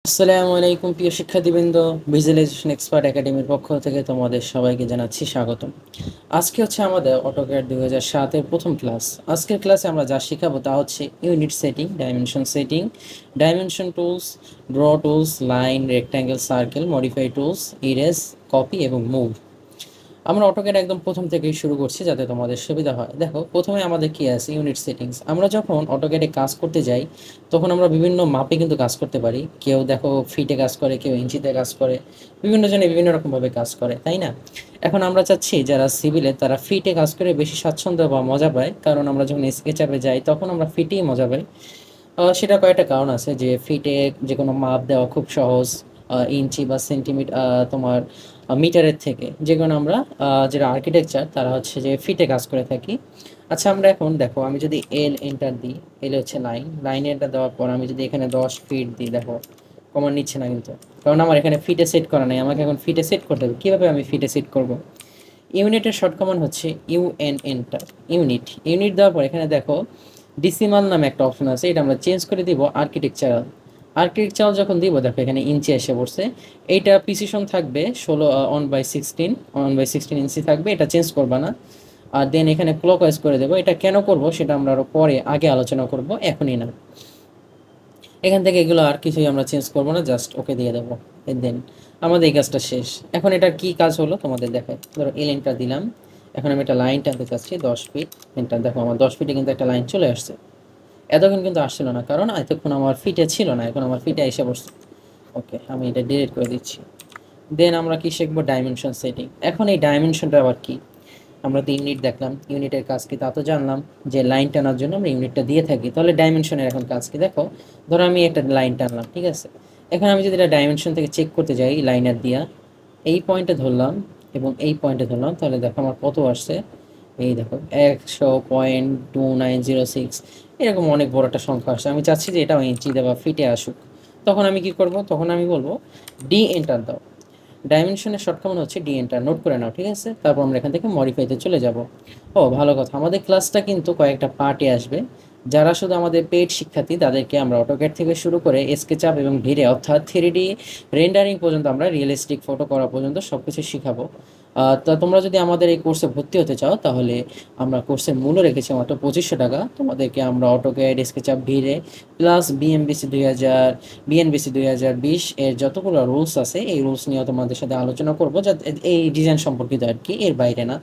আসসালামু আলাইকুম প্রিয় শিক্ষার্থীবৃন্দ, ভিজুয়ালাইজেশন এক্সপার্ট একাডেমির পক্ষ থেকে তোমাদের সবাইকে জানাচ্ছি স্বাগতম। আজকে হচ্ছে আমাদের অটোক্যাড 2007-এর প্রথম ক্লাস। আজকের ক্লাসে আমরা যা শেখাবো তা হচ্ছে unit setting, dimension tools, draw tools, line, rectangle, circle, modify tools, erase, copy এবং মুভ। আমরা অটোক্যাড একদম প্রথম থেকেই শুরু করছি যাতে তোমাদের সুবিধা হয়। দেখো, প্রথমে আমাদের কি আছে, ইউনিট সেটিংস। আমরা যখন অটোক্যাডে কাজ করতে যাই তখন আমরা বিভিন্ন মাপে কিন্তু কাজ করতে পারি। কেউ দেখো ফিটে কাজ করে, কেউ ইঞ্চিতে কাজ করে, বিভিন্ন জনে বিভিন্ন রকমভাবে কাজ করে, তাই না? এখন আমরা চাচ্ছি যারা সিভিলে তারা ফিটে কাজ করে বেশি স্বাচ্ছন্দ্য বা মজা পায়, কারণ আমরা যখন স্কেচআপে যাই তখন আমরা ফিটেই মজা পাই। সেটা কয়েকটা কারণ আছে যে ফিটে যে কোনো মাপ দেওয়া খুব সহজ, ইঞ্চি বা সেন্টিমিটার তোমার মিটারের থেকে, যে কারণে আমরা যারা আর্কিটেকচার তারা হচ্ছে যে ফিটে কাজ করে থাকি। আচ্ছা, আমরা এখন দেখো, আমি যদি এল এন্টার দিই, এল হচ্ছে লাইন এন্টার দেওয়ার পর আমি যদি এখানে 10 ফিট দিই, দেখো কমান নিচ্ছে না কিন্তু, কারণ আমার এখানে ফিটে সেট করা নেই। আমাকে এখন ফিটে সেট করতে হবে। কীভাবে আমি ফিটে সেট করব? ইউনিটের শর্ট কমান্ড হচ্ছে ইউএন এন্টার। ইউনিট দেওয়ার পর এখানে দেখো ডিসিমাল নামে একটা অপশন আছে, এটা আমরা চেঞ্জ করে দিব আর্কিটেকচারাল যখন দিব, দেখো এখানে ইঞ্চি এসে পড়ছে। এইটা প্রিসিশন থাকবে 1/16 ইঞ্চি থাকবে, এটা চেঞ্জ করবা না। আর দেন এখানে ক্লকওয়াইজ করে দেবো। এটা কেন করব সেটা আমরা আরও পরে আগে আলোচনা করব, এখনই না। এখান থেকে এগুলো আর কিছুই আমরা চেঞ্জ করবো না, জাস্ট ওকে দিয়ে দেবো। দেন আমাদের এই কাজটা শেষ। এখন এটার কি কাজ হলো তোমাদের দেখায়। ধরো এই লাইনটা দিলাম, এখন আমি একটা লাইন টানতে চাচ্ছি 10 ফিট। এন্টার, দেখো আমার 10 ফিটে কিন্তু একটা লাইন চলে আসছে। এতক্ষণ কিন্তু আসছিল না, কারণ এতক্ষণ আমার ফিটে ছিল না, এখন আমার ফিটে এসে বসছে। ওকে, আমি এটা ডিলিট করে দিচ্ছি। দেন আমরা কি শিখবো, ডাইমেনশন সেটিং। এখন এই ডাইমেনশনটা আবার কি? আমরা তো ইউনিট দেখলাম, ইউনিটের কাজ কি তা তো জানলাম, যে লাইন টানার জন্য আমরা ইউনিটটা দিয়ে থাকি। তাহলে ডাইমেনশনের এখন কাজ কি দেখো। ধরো আমি একটা লাইন টানলাম, ঠিক আছে। এখন আমি যদি এটা ডাইমেনশন থেকে চেক করতে যাই, লাইনার দিয়া এই পয়েন্টে ধরলাম এবং এই পয়েন্টে ধরলাম, তাহলে দেখো আমার কত আসছে। এই দেখো 100.2906, এরকম অনেক বড় একটা সংখ্যা আসছে। আমি চাচ্ছি যে এটা ইঞ্চিতে বা ফিটে আসুক। তখন আমি কি করব, তখন আমি বলবো ডি এন্টার দাও। ডাইমেনশনের শর্ট কমান্ড হচ্ছে ডি এন্টার, নোট করে নাও, ঠিক আছে। তারপর আমরা এখান থেকে মডিফাইতে চলে যাব। ও ভালো কথা, আমাদের ক্লাসটা কিন্তু কয়েকটা পার্টে আসবে। যারা শুধু আমাদের পেইড শিক্ষার্থী তাদেরকে আমরা অটোক্যাড থেকে শুরু করে স্কেচআপ এবং ভিরে অর্থাৎ 3D রেন্ডারিং পর্যন্ত, আমরা রিয়েলিস্টিক ফটো করা পর্যন্ত সব কিছু শেখাবো। তা তোমরা যদি আমাদের এই কোর্সে ভর্তি হতে চাও তাহলে আমরা কোর্সের মূল্য রেখেছি মাত্র 2500 টাকা। তোমাদেরকে আমরা অটোক্যাড, স্কেচআপ, ভিরে প্লাস বিএনবিসি 2020 এর যতগুলো রুলস আছে এই রুলস নিয়ে তোমাদের সাথে আলোচনা করব, যাতে এই ডিজাইন সম্পর্কিত আর কি, এর বাইরে না।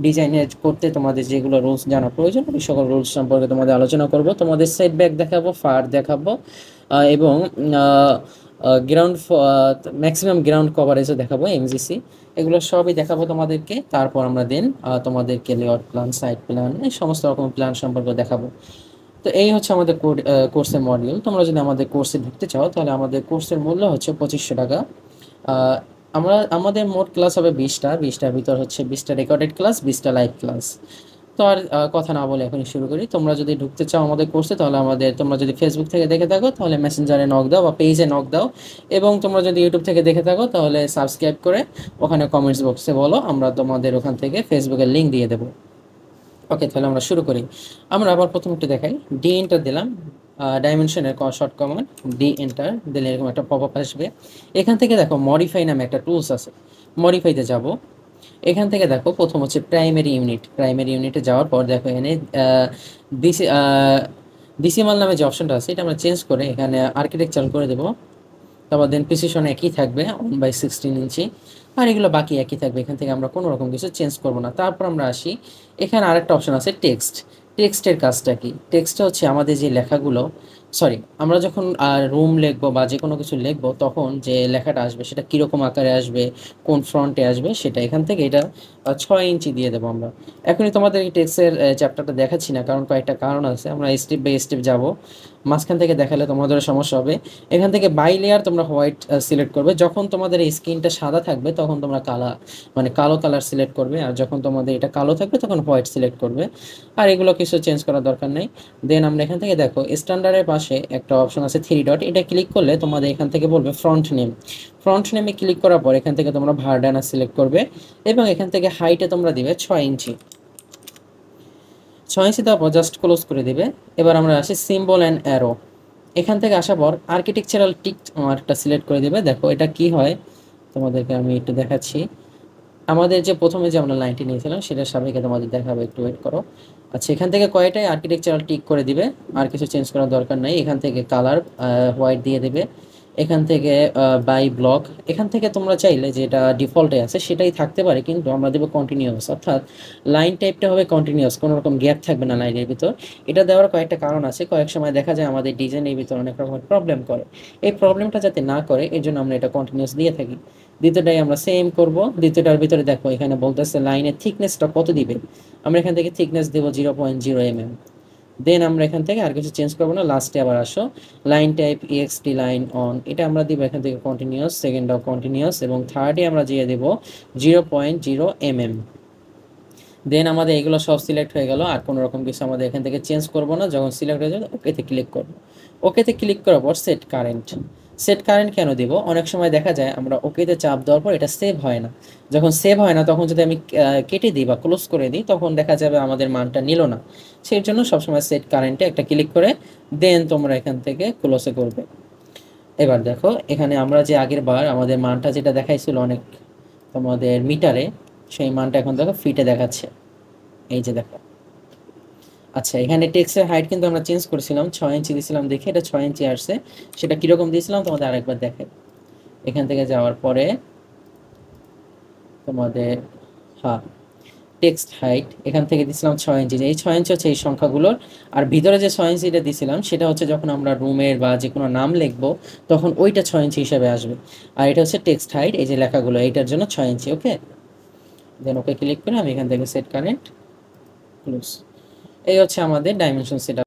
ডিজাইনের করতে তোমাদের যেগুলো রুলস জানা প্রয়োজন ওই সকল রুলস সম্পর্কে তোমাদের আলোচনা করব। তোমাদের সেটব্যাক দেখাবো, ফার দেখাবো, এবং গ্রাউন্ড ম্যাক্সিমাম গ্রাউন্ড কভারেজও দেখাবো, এমজিসি। এগুলো সবই দেখাবো তোমাদেরকে। তারপর আমরা দেন তোমাদেরকে লেআউট প্ল্যান, সাইট প্ল্যান, এই সমস্ত রকম প্ল্যান সম্পর্কে দেখাবো। তো এই হচ্ছে আমাদের কোর্সের মডিউল। তোমরা যদি আমাদের কোর্সে ঢুকতে চাও তাহলে আমাদের কোর্সের মূল্য হচ্ছে 2500 টাকা। আমাদের মোট ক্লাস হবে 20টার ভিতর হচ্ছে 20টা রেকর্ডেড ক্লাস, 20টা লাইভ ক্লাস। তো আর কথা না বলে এখনই শুরু করি। তোমরা যদি ঢুকতে চাও আমাদের কোর্সে তাহলে তোমরা যদি ফেসবুক থেকে দেখে থাকো তাহলে মেসেঞ্জারে নক দাও বা পেজে নক দাও, এবং তোমরা যদি ইউটিউব থেকে দেখে থাকো তাহলে সাবস্ক্রাইব করে ওখানে কমেন্টস বক্সে বলো, আমরা তোমাদের ওখান থেকে ফেসবুকের লিঙ্ক দিয়ে দেবো। ওকে, তাহলে আমরা শুরু করি। আমরা আবার প্রথম একটু দেখাই, ডি এন্টার দিলাম। ডাইমেনশনের শর্ট কমান্ড ডি এন্টার দিলে এরকম একটা পপ আপ আসবে। এখান থেকে দেখো মডিফাই নামে একটা টুলস আছে, মডিফাইতে যাব। এখান থেকে দেখো প্রথম হচ্ছে প্রাইমারি ইউনিটে যাওয়ার পর দেখো এখানে ডিসিমাল নামে যে অপশনটা আছে এটা আমরা চেঞ্জ করে এখানে আর্কিটেকচার করে দেবো। তারপর দেন প্রিসিশন একই থাকবে 1/16 ইঞ্চি, আর এগুলো বাকি একই থাকবে। এখান থেকে আমরা কোনো রকম কিছু চেঞ্জ করব না। তারপর আমরা আসি, এখানে আরেকটা অপশন আছে টেক্সটের কাজটা কি? টেক্সটটা হচ্ছে আমাদের যে লেখাগুলো, আমরা যখন রুম লিখবো বা যে কোনো কিছু লিখবো তখন যে লেখাটা আসবে সেটা কীরকম আকারে আসবে, কোন ফ্রন্টে আসবে, সেটা এখান থেকে এটা 6 ইঞ্চি দিয়ে দেবো আমরা। এখনই তোমাদের এই টেক্সটের চ্যাপ্টারটা দেখাচ্ছি না, কারণ কয়েকটা কারণ আছে, আমরা স্টেপ বাই স্টেপ যাব। মাঝখান থেকে দেখালে তোমাদের সমস্যা হবে। এখান থেকে বাই লেয়ার তোমরা হোয়াইট সিলেক্ট করবে। যখন তোমাদের এই স্ক্রিনটা সাদা থাকবে তখন তোমরা কালো কালার সিলেক্ট করবে, আর যখন তোমাদের এটা কালো থাকবে তখন হোয়াইট সিলেক্ট করবে। আর এগুলো কিছু চেঞ্জ করার দরকার নেই। দেন আমরা এখান থেকে দেখো স্ট্যান্ডার্ডের পাশে একটা অপশন আছে 3 ডট, এটা ক্লিক করলে তোমাদের এখান থেকে বলবে ফ্রন্ট নেমে ক্লিক করার পর এখান থেকে তোমরা ভার্ডানা সিলেক্ট করবে, এবং এখান থেকে হাইটে তোমরা দিবে 6 ইঞ্চি। 6 ইঞ্চি তারপর জাস্ট ক্লোজ করে দিবে। এবার আমরা আসি সিম্বল অ্যান্ড অ্যারো, এখান থেকে আসার পর আর্কিটেকচারাল টিক একটা সিলেক্ট করে দিবে। দেখো এটা কি হয় তোমাদেরকে আমি একটু দেখাচ্ছি। আমাদের যে প্রথমে যে আমরা লাইনটি নিয়েছিলাম সেটার সাপেক্ষে তোমাদের দেখাবো, একটু ওয়েট করো। আচ্ছা, এখান থেকে কয়টাই আর্কিটেকচারাল টিক করে দিবে, আর কিছু চেঞ্জ করার দরকার নাই। এখান থেকে কালার হোয়াইট দিয়ে দেবে। এখান থেকে বাই ব্লক, এখান থেকে তোমরা চাইলে যেটা ডিফল্টে আছে সেটাই থাকতে পারে, কিন্তু আমরা দেবো কন্টিনিউয়াস, অর্থাৎ লাইন টাইপটা হবে কন্টিনিউয়াস, কোনো রকম গ্যাপ থাকবে না লাইনের ভিতর। এটা দেওয়ার কয়েকটা কারণ আছে, কয়েক সময় দেখা যায় আমাদের ডিজাইনের ভিতর অনেক রকমের প্রবলেম করে। এই প্রবলেমটা যাতে না করে এই জন্য আমরা এটা কন্টিনিউয়াস দিয়ে থাকি। দ্বিতীয়টাই আমরা সেম করব। দ্বিতীয়টার ভিতরে দেখো এখানে বলতেছে লাইনের থিকনেসটা কত দিবে, আমরা এখান থেকে থিকনেস দেবো 0.0 mm। দেন আমরা এখান থেকে আর কিছু চেঞ্জ করবো না, লাস্টে আবার আসো line type XT line on, এটা আমরা দিব এখান থেকে কন্টিনিউয়াস, সেকেন্ডটাও কন্টিনিউয়াস, এবং থার্ডে আমরা দিয়ে দেবো 0.0 mm। দেন আমাদের এগুলো সব সিলেক্ট হয়ে গেল, আর কোনো রকম কিছু আমাদের এখান থেকে চেঞ্জ করবো না। যখন সিলেক্ট হয়ে যাবে ওকেতে ক্লিক করবো। ওকেতে ক্লিক করার পর সেট কারেন্ট। সেট কারেন্ট কেন দিব, অনেক সময় দেখা যায় আমরা ওকেতে চাপ দেওয়ার পর এটা সেভ হয় না। যখন সেভ হয় না তখন যদি আমি কেটে দিই বা ক্লোজ করে দিই তখন দেখা যাবে আমাদের মানটা নিল না। সেই জন্য সবসময় সেট কারেন্টে একটা ক্লিক করে দেন তোমরা এখান থেকে ক্লোজে করবে। এবার দেখো এখানে আমরা যে আগের বার আমাদের মানটা যেটা দেখাইছিল অনেক তোমাদের মিটারে, সেই মানটা এখন দেখো ফিটে দেখাচ্ছে, এই যে দেখো। আচ্ছা, এখানে টেক্সটের হাইট কিন্তু আমরা চেঞ্জ করেছিলাম, 6 ইঞ্চি দিয়েছিলাম, দেখে এটা 6 ইঞ্চি আসছে। সেটা কীরকম দিয়েছিলাম তোমাদের আরেকবার দেখে। এখান থেকে যাওয়ার পরে তোমাদের হ্যাঁ টেক্সট হাইট এখান থেকে দিয়েছিলাম 6 ইঞ্চি, এই 6 ইঞ্চি হচ্ছে এই সংখ্যাগুলোর। আর ভিতরে যে 6 ইঞ্চিটা দিয়েছিলাম সেটা হচ্ছে যখন আমরা রুমের বা যে কোনো নাম লিখবো তখন ওইটা 6 ইঞ্চি হিসাবে আসবে। আর এটা হচ্ছে টেক্সট হাইট, এই যে লেখাগুলো এইটার জন্য 6 ইঞ্চি। ওকে, দেন ওকে ক্লিক করে আমি এখান থেকে সেট কারেন্ট ক্লোজ। এই হচ্ছে আমাদের ডাইমেনশন সেট।